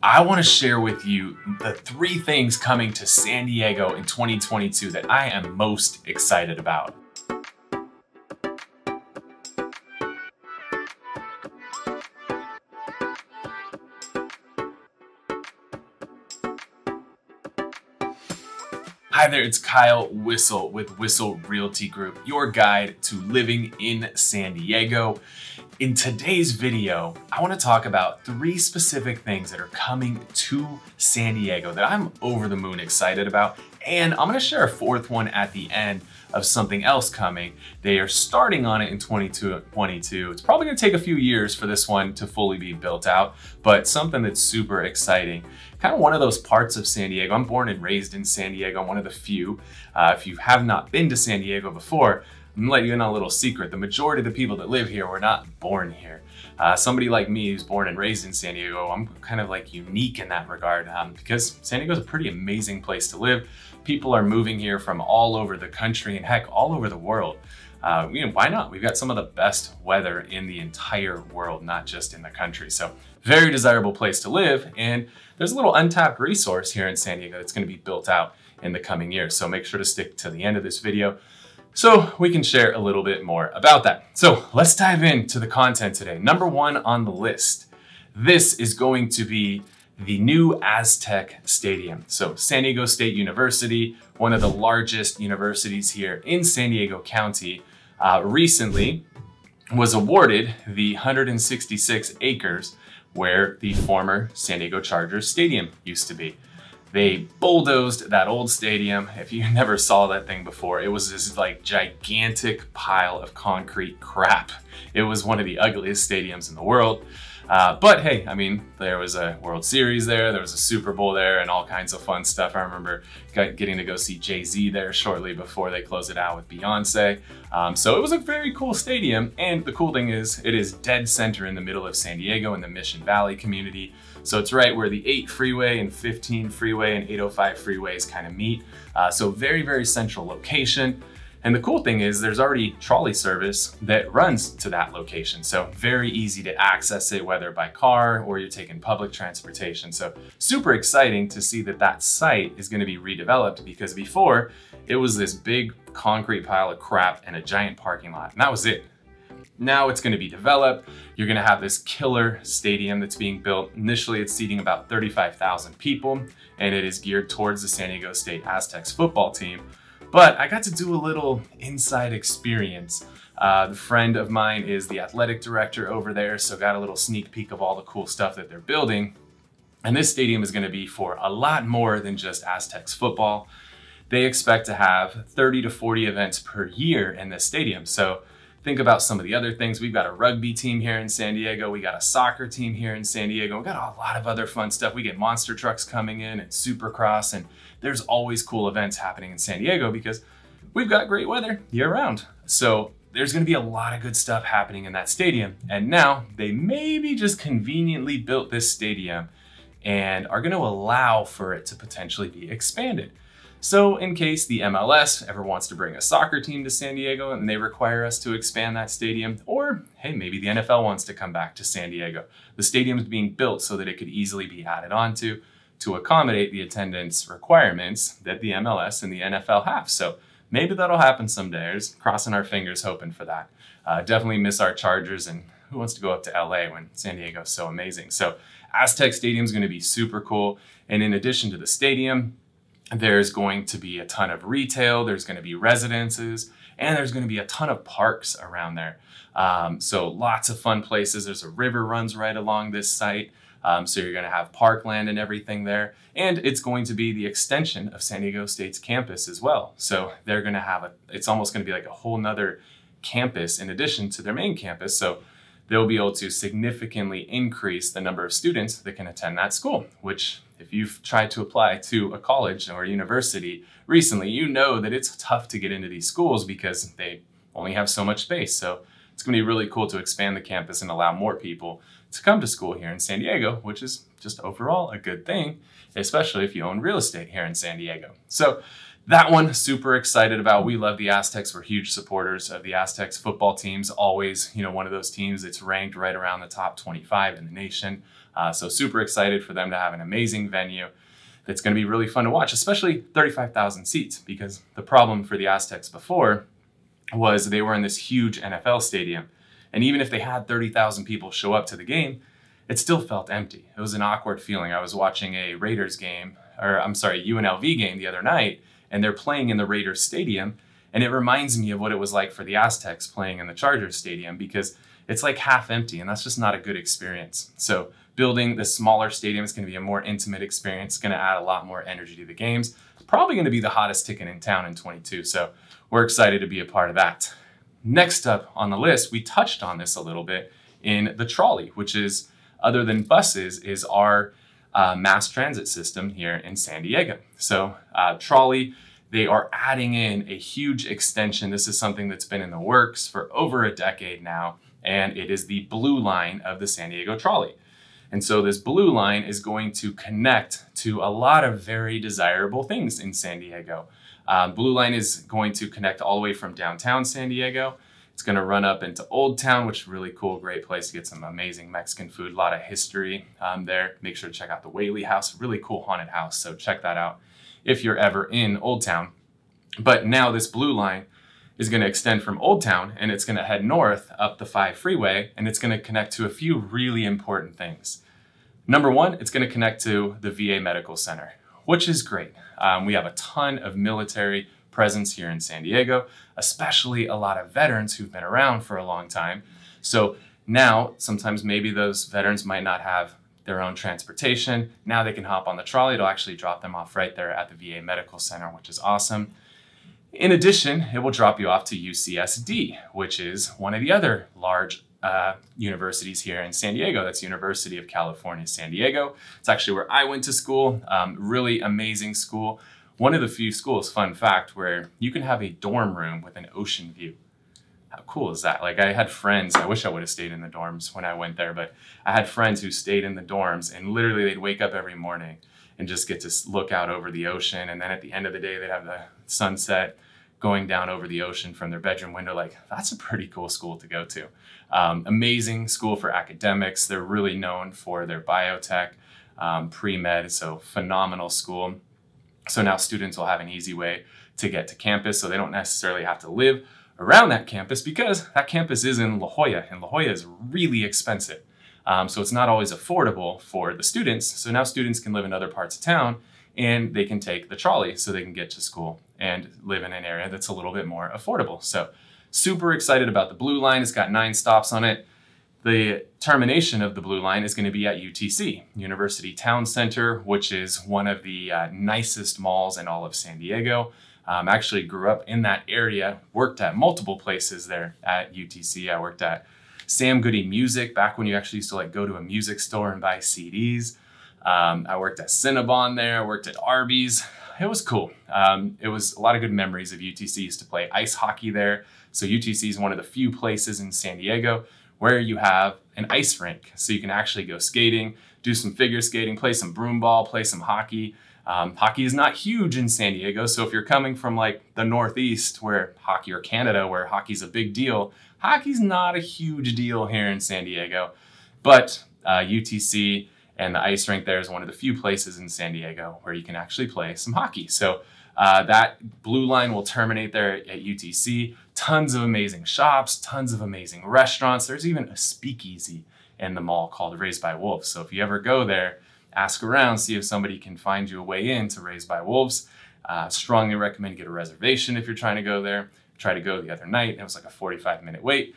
I want to share with you the 3 things coming to San Diego in 2022 that I am most excited about. Hi there, it's Kyle Whistle with Whistle Realty Group, your guide to living in San Diego. In today's video, I want to talk about 3 specific things that are coming to San Diego that I'm over the moon excited about, and I'm going to share a 4th one at the end of something else coming. They are starting on it in 2022. It's probably going to take a few years for this one to fully be built out, but something that's super exciting. Kind of one of those parts of San Diego. I'm born and raised in San Diego. I'm one of the few. If you have not been to San Diego before, I'm gonna let you in on a little secret. The majority of the people that live here were not born here. Somebody like me who's born and raised in San Diego, I'm kind of like unique in that regard because San Diego is a pretty amazing place to live. People are moving here from all over the country and heck, all over the world. Why not? We've got some of the best weather in the entire world, not just in the country. So very desirable place to live. And there's a little untapped resource here in San Diego that's going to be built out in the coming years. So make sure to stick to the end of this video so we can share a little bit more about that. So let's dive into the content today. Number 1 on the list. This is going to be the new Aztec Stadium. So San Diego State University, one of the largest universities here in San Diego County, recently was awarded the 166 acres where the former San Diego Chargers Stadium used to be. They bulldozed that old stadium. If you never saw that thing before, it was this like gigantic pile of concrete crap. It was one of the ugliest stadiums in the world. But hey, I mean, there was a World Series there was a Super Bowl there, and all kinds of fun stuff. I remember getting to go see Jay-Z there shortly before they closed it out with Beyonce. So it was a very cool stadium, and the cool thing is, it is dead center in the middle of San Diego in the Mission Valley community. So it's right where the 8 freeway and 15 freeway and 805 freeways kind of meet. So very, very central location. And the cool thing is there's already trolley service that runs to that location. So very easy to access it, whether by car or you're taking public transportation. So super exciting to see that that site is going to be redeveloped, because before it was this big concrete pile of crap and a giant parking lot, and that was it. Now it's going to be developed. You're going to have this killer stadium that's being built. Initially, it's seating about 35,000 people, and it is geared towards the San Diego State Aztecs football team. But I got to do a little inside experience. The friend of mine is the athletic director over there, so got a little sneak peek of all the cool stuff that they're building. And this stadium is going to be for a lot more than just Aztecs football. They expect to have 30 to 40 events per year in this stadium. So think about some of the other things. We've got a rugby team here in San Diego. We got a soccer team here in San Diego. We've got a lot of other fun stuff. We get monster trucks coming in and Supercross, and there's always cool events happening in San Diego because we've got great weather year round. So there's going to be a lot of good stuff happening in that stadium. And now they maybe just conveniently built this stadium and are going to allow for it to potentially be expanded. So in case the MLS ever wants to bring a soccer team to San Diego and they require us to expand that stadium, or hey, maybe the NFL wants to come back to San Diego, the stadium is being built so that it could easily be added onto to accommodate the attendance requirements that the MLS and the NFL have. So maybe that'll happen someday. Just crossing our fingers, hoping for that. Definitely miss our Chargers, and who wants to go up to LA when San Diego is so amazing? So Aztec Stadium is going to be super cool. And in addition to the stadium, there's going to be a ton of retail, there's going to be residences, and there's going to be a ton of parks around there. So lots of fun places. There's a river runs right along this site. So you're going to have parkland and everything there. And it's going to be the extension of San Diego State's campus as well. So they're going to have it's almost going to be like a whole nother campus in addition to their main campus. So they'll be able to significantly increase the number of students that can attend that school, which if you've tried to apply to a college or a university recently, you know that it's tough to get into these schools because they only have so much space. So it's going to be really cool to expand the campus and allow more people to come to school here in San Diego, which is just overall a good thing, especially if you own real estate here in San Diego. So that one, super excited about. We love the Aztecs. We're huge supporters of the Aztecs. Football teams, always, one of those teams that's ranked right around the top 25 in the nation. So super excited for them to have an amazing venue that's going to be really fun to watch, especially 35,000 seats, because the problem for the Aztecs before was they were in this huge NFL stadium. And even if they had 30,000 people show up to the game, it still felt empty. It was an awkward feeling. I was watching a Raiders game, UNLV game the other night, and they're playing in the Raiders stadium. And it reminds me of what it was like for the Aztecs playing in the Chargers stadium, because it's like half empty, and that's just not a good experience. So building this smaller stadium is going to be a more intimate experience. It's going to add a lot more energy to the games. Probably going to be the hottest ticket in town in 22. So we're excited to be a part of that. Next up on the list, we touched on this a little bit in the Trolley, which is, other than buses, is our mass transit system here in San Diego. So Trolley, they are adding in a huge extension. This is something that's been in the works for over a decade now, and it is the blue line of the San Diego Trolley. And so this blue line is going to connect to a lot of very desirable things in San Diego. Blue line is going to connect all the way from downtown San Diego. It's going to run up into Old Town, which is really cool, great place to get some amazing Mexican food, a lot of history there. Make sure to check out the Whaley House, really cool haunted house. So check that out if you're ever in Old Town. But now this blue line is going to extend from Old Town, and it's going to head north up the 5 freeway, and it's going to connect to a few really important things. Number one, it's going to connect to the VA Medical Center, which is great. We have a ton of military presence here in San Diego, especially a lot of veterans who've been around for a long time. So now, sometimes maybe those veterans might not have their own transportation. Now they can hop on the trolley. It'll actually drop them off right there at the VA Medical Center, which is awesome. In addition, it will drop you off to UCSD, which is one of the other large universities here in San Diego. That's University of California, San Diego. It's actually where I went to school. Really amazing school. One of the few schools, fun fact, where you can have a dorm room with an ocean view. How cool is that? Like, I had friends, I wish I would have stayed in the dorms when I went there, but I had friends who stayed in the dorms, and literally they'd wake up every morning and just get to look out over the ocean. And then at the end of the day, they'd have the sunset going down over the ocean from their bedroom window. Like, that's a pretty cool school to go to. Amazing school for academics. They're really known for their biotech, pre-med, so phenomenal school. So now students will have an easy way to get to campus, so they don't necessarily have to live around that campus, because that campus is in La Jolla, and La Jolla is really expensive. So it's not always affordable for the students. So now students can live in other parts of town, and they can take the trolley so they can get to school and live in an area that's a little bit more affordable. So super excited about the blue line. It's got 9 stops on it. The termination of the blue line is going to be at UTC, University Town Center, which is one of the nicest malls in all of San Diego. Actually grew up in that area, worked at multiple places there at UTC. I worked at Sam Goody Music, back when you actually used to like go to a music store and buy CDs. I worked at Cinnabon there, I worked at Arby's. It was cool. It was a lot of good memories of UTC. Used to play ice hockey there. So UTC is one of the few places in San Diego where you have an ice rink. So you can actually go skating, do some figure skating, play some broom ball, play some hockey. Hockey is not huge in San Diego. So if you're coming from like the Northeast where hockey, or Canada where hockey's a big deal, hockey's not a huge deal here in San Diego. But UTC and the ice rink there is one of the few places in San Diego where you can actually play some hockey. So that blue line will terminate there at UTC. Tons of amazing shops, tons of amazing restaurants. There's even a speakeasy in the mall called Raised by Wolves. So if you ever go there, ask around, see if somebody can find you a way in to Raised by Wolves. Strongly recommend get a reservation if you're trying to go there. Tried to go the other night, and it was like a 45-minute wait.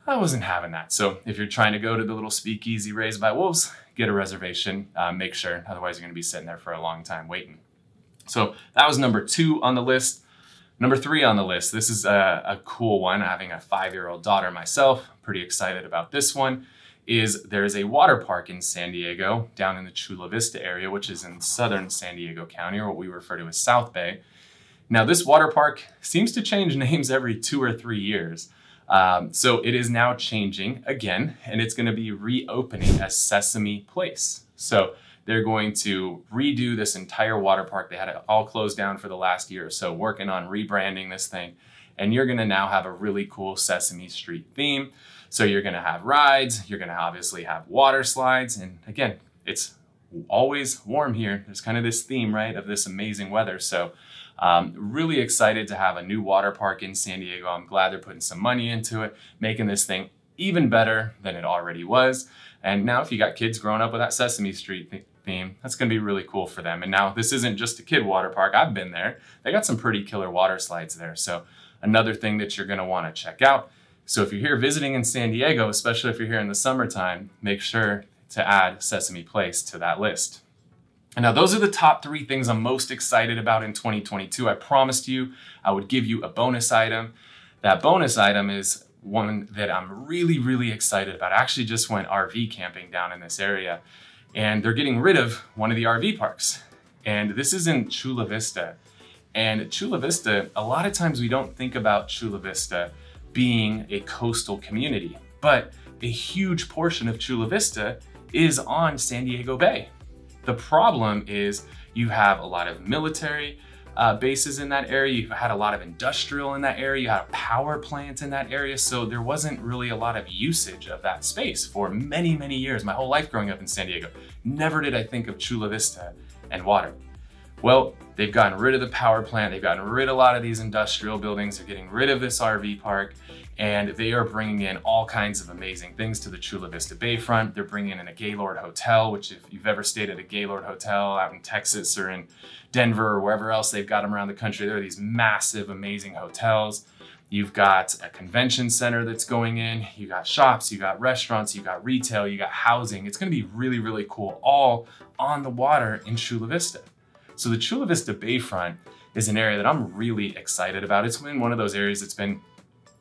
I wasn't having that. So if you're trying to go to the little speakeasy Raised by Wolves, get a reservation, make sure, otherwise you're gonna be sitting there for a long time waiting. So that was number 2 on the list. Number 3 on the list, this is a cool one. Having a 5-year-old daughter myself, pretty excited about this one, is there's a water park in San Diego, down in the Chula Vista area, which is in southern San Diego County, or what we refer to as South Bay. Now this water park seems to change names every 2 or 3 years. So it is now changing again, and it's gonna be reopening as Sesame Place. So They're going to redo this entire water park. They had it all closed down for the last year or so, working on rebranding this thing. And you're gonna now have a really cool Sesame Street theme. So you're gonna have rides, you're gonna obviously have water slides. And again, it's always warm here. There's kind of this theme, right, of this amazing weather. So really excited to have a new water park in San Diego. I'm glad they're putting some money into it, making this thing even better than it already was. And now if you got kids growing up with that Sesame Street theme, that's gonna be really cool for them. And now this isn't just a kid water park. I've been there. They got some pretty killer water slides there. So another thing that you're gonna wanna check out. So if you're here visiting in San Diego, especially if you're here in the summertime, make sure to add Sesame Place to that list. And now those are the top 3 things I'm most excited about in 2022. I promised you I would give you a bonus item. That bonus item is one that I'm really, really excited about. I actually just went RV camping down in this area, and they're getting rid of one of the RV parks. And this is in Chula Vista. And Chula Vista, a lot of times we don't think about Chula Vista being a coastal community, but a huge portion of Chula Vista is on San Diego Bay. The problem is you have a lot of military bases in that area. You've had a lot of industrial in that area. You had a power plant in that area. So there wasn't really a lot of usage of that space for many, many years. My whole life growing up in San Diego, never did I think of Chula Vista and water. Well, they've gotten rid of the power plant. They've gotten rid of a lot of these industrial buildings. They're getting rid of this RV park, and they are bringing in all kinds of amazing things to the Chula Vista Bayfront. They're bringing in a Gaylord Hotel, which if you've ever stayed at a Gaylord Hotel out in Texas or in Denver or wherever else they've got them around the country, there are these massive, amazing hotels. You've got a convention center that's going in. You got shops, you got restaurants, you got retail, you got housing. It's gonna be really, really cool, all on the water in Chula Vista. So the Chula Vista Bayfront is an area that I'm really excited about. It's been one of those areas that's been,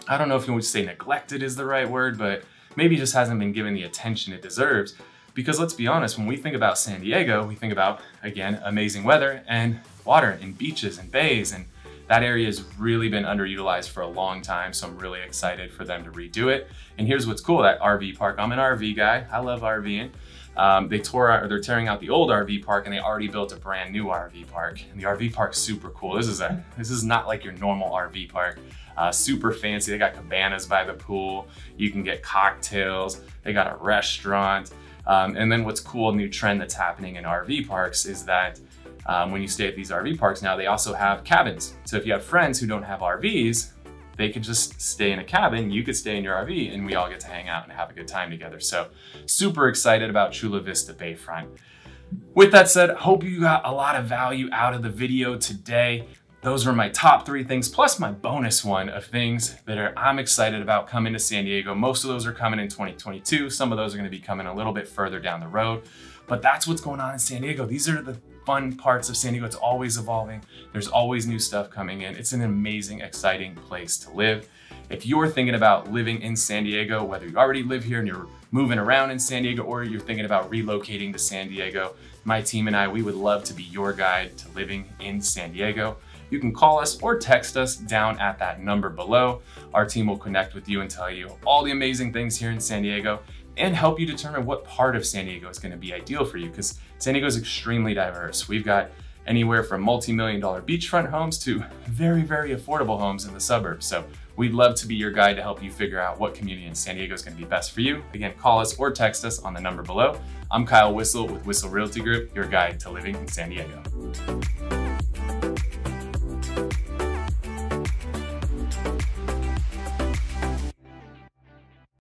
I don't know if you would say neglected is the right word, but maybe just hasn't been given the attention it deserves. Because let's be honest, when we think about San Diego, we think about, again, amazing weather and water and beaches and bays. And that area has really been underutilized for a long time. So I'm really excited for them to redo it. And here's what's cool, that RV park. I'm an RV guy. I love RVing. They're tearing out the old RV park, and they already built a brand new RV park. And the RV park's super cool. This is not like your normal RV park. Super fancy. They got cabanas by the pool. You can get cocktails. They got a restaurant. And then what's cool, a new trend that's happening in RV parks is that when you stay at these RV parks now, they also have cabins. So if you have friends who don't have RVs, they could just stay in a cabin, you could stay in your RV, and we all get to hang out and have a good time together. So super excited about Chula Vista Bayfront. With that said, hope you got a lot of value out of the video today. Those were my top 3 things, plus my bonus one of things that I'm excited about coming to San Diego. Most of those are coming in 2022. Some of those are gonna be coming a little bit further down the road, but that's what's going on in San Diego. These are the fun parts of San Diego. It's always evolving. There's always new stuff coming in. It's an amazing, exciting place to live. If you're thinking about living in San Diego, whether you already live here and you're moving around in San Diego, or you're thinking about relocating to San Diego, my team and I, we would love to be your guide to living in San Diego. You can call us or text us down at that number below. Our team will connect with you and tell you all the amazing things here in San Diego and help you determine what part of San Diego is going to be ideal for you, because San Diego is extremely diverse. We've got anywhere from multi-million-dollar beachfront homes to very, very affordable homes in the suburbs. So we'd love to be your guide to help you figure out what community in San Diego is going to be best for you. Again, call us or text us on the number below. I'm Kyle Whistle with Whistle Realty Group, your guide to living in San Diego.